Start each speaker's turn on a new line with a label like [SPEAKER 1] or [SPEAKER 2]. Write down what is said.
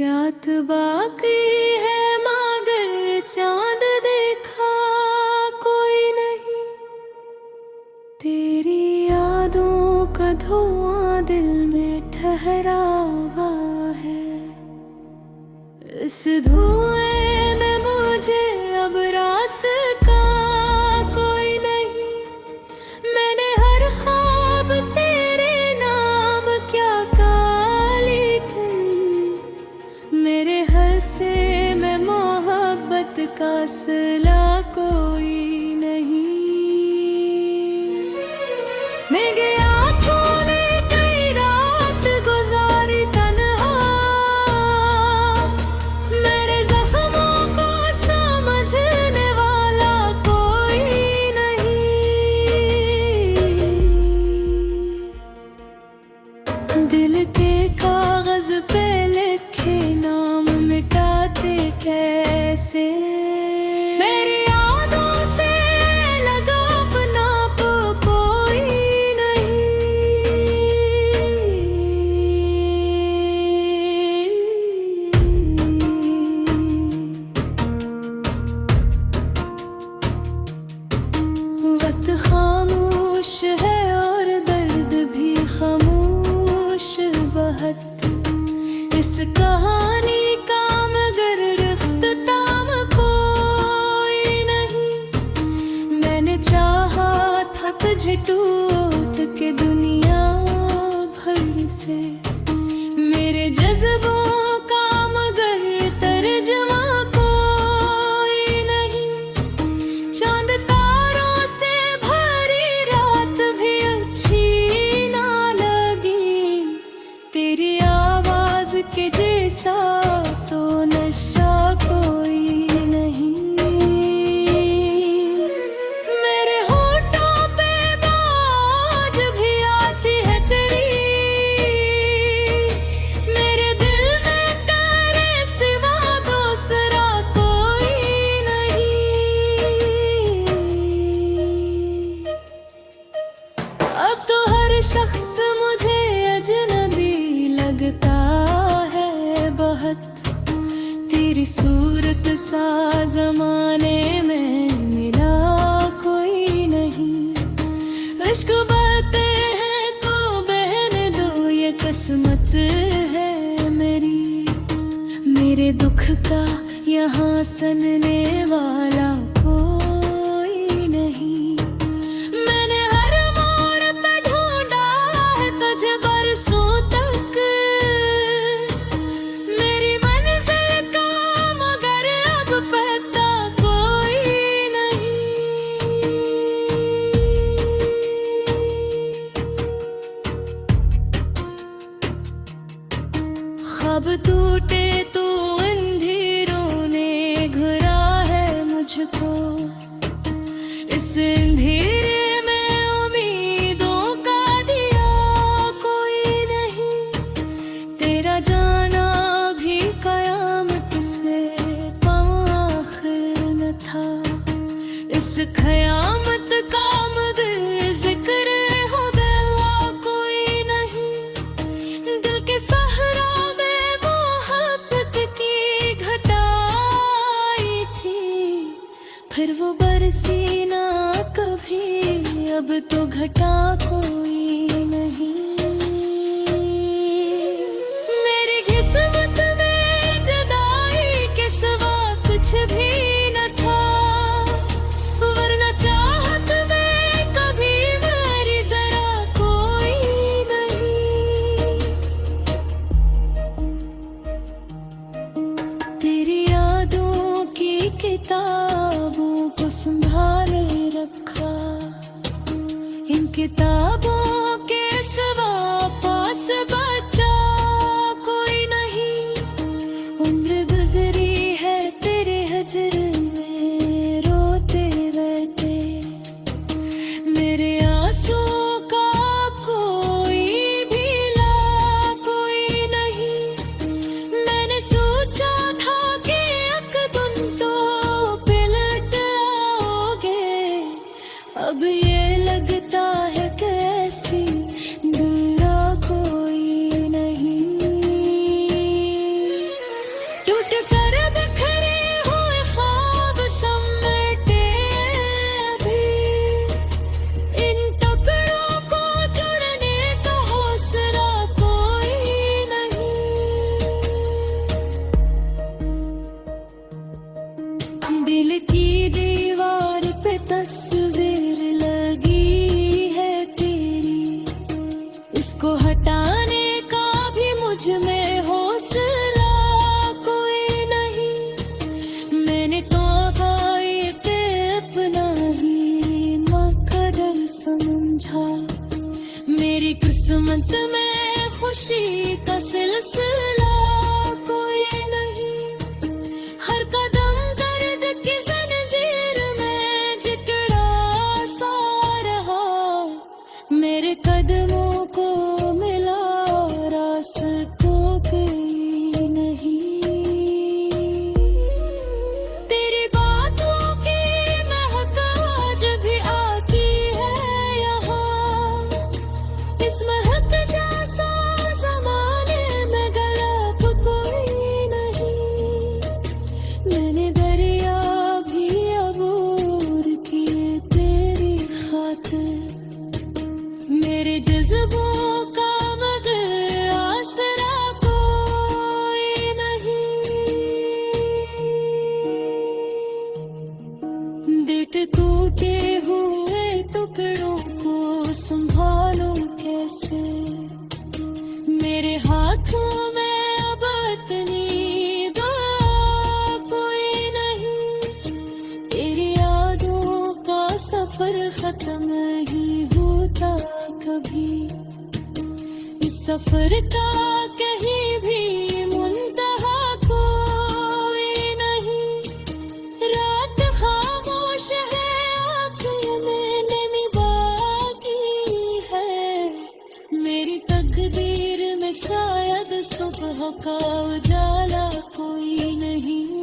[SPEAKER 1] रात बाकी है मगर चांद देखा कोई नहीं। तेरी यादों का धुआं दिल में ठहरा हुआ है। इस धुएं में मुझे अब रास्ता कोई नहीं। मैंने हर ख्वाब तेरे नाम क्या काली थी। मेरे हंसे में मोहब्बत का सिला कोई नहीं। मैं गया तूने कई रात गुजारी तन्हा। मेरे जख्मों को समझने वाला कोई नहीं। दिल के कागज पे लिखे नाम मिटाते कैसे। मेरी यादों से लगा अपना कोई नहीं। वक्त खामोश है और दर्द भी खामोश बहुत। इस कहानी का मगर इख्तिताम कोई नहीं। मैंने चाहा था तुझे टूट के दुनिया भर से। मेरे जज्बों का मगर तर्जुमा कोई नहीं। चांद तारों से भरी रात भी अच्छी ना लगी। तेरी आवाज के जैसा तो नशा कोई नहीं। मेरे होठों पे बाज भी आती है तेरी। मेरे दिल में तेरे सिवा दूसरा कोई नहीं। अब तो हर शख्स मुझे अजनबी लगता है बहुत। तेरी सूरत सा जमाने में मिला कोई नहीं। इश्क बाते हैं तो बहन दो ये किस्मत है मेरी। मेरे दुख का यहाँ सनने वाला कोई नहीं। मैंने हर मोड़ पे ढूंढा है तुझे बरसों तक। मेरी मंजिल का मगर अब पता कोई नहीं। ख्वाब टूटे तो अंधेरों ने घुरा है मुझको। इस अंधेरे में उम्मीदों का दिया कोई नहीं। तेरा जाना भी कयामत से कम आखिर न था। इस कयामत का मगर जिक्र हो बेला कोई नहीं। दिल के सहरा में मोहब्बत की घटाई थी। फिर वो बरसी ना कभी अब तो घटा कोई नहीं। मेरी किस्मत में जुदाई के सिवा कुछ भी न था। वरना चाहत में कभी मेरी जरा कोई नहीं। तेरी यादों की किताबों को संभाले रखा। इन किताबों के सिवा पास बचा कोई नहीं। उम्र गुजरी है तेरे हजर में रोते रहते। मेरे आंसुओं का कोई भी ला कोई नहीं। मैंने सोचा था कि एक दिन तो पलट आओगे। अब ये लगता है कैसी खुशी का सिलसिला कोई नहीं। हर कदम दर्द की जंजीर में जकड़ा सा रहा। मेरे कदमों को मिला रास्ता कोई नहीं। तेरी बातों की महक आज भी आती है यहाँ। इस महक जैसा ज़माने में गलब कोई नहीं। मैंने दरिया भी अबूर किए तेरी खातिर। मेरे जज्बों का मगर आसरा कोई नहीं। दिल टूटे हुए टुकड़ों को संभालूं कैसे। मेरे हाथों में अब इतनी दुआ कोई नहीं। तेरी यादों का सफर खत्म ही होता कभी। इस सफर का कहीं भी मुंतहा कोई नहीं। रात खामोश है, आँखें में नमी बाकी है। मेरी तकदीर में शायद सुबह का उजाला कोई नहीं।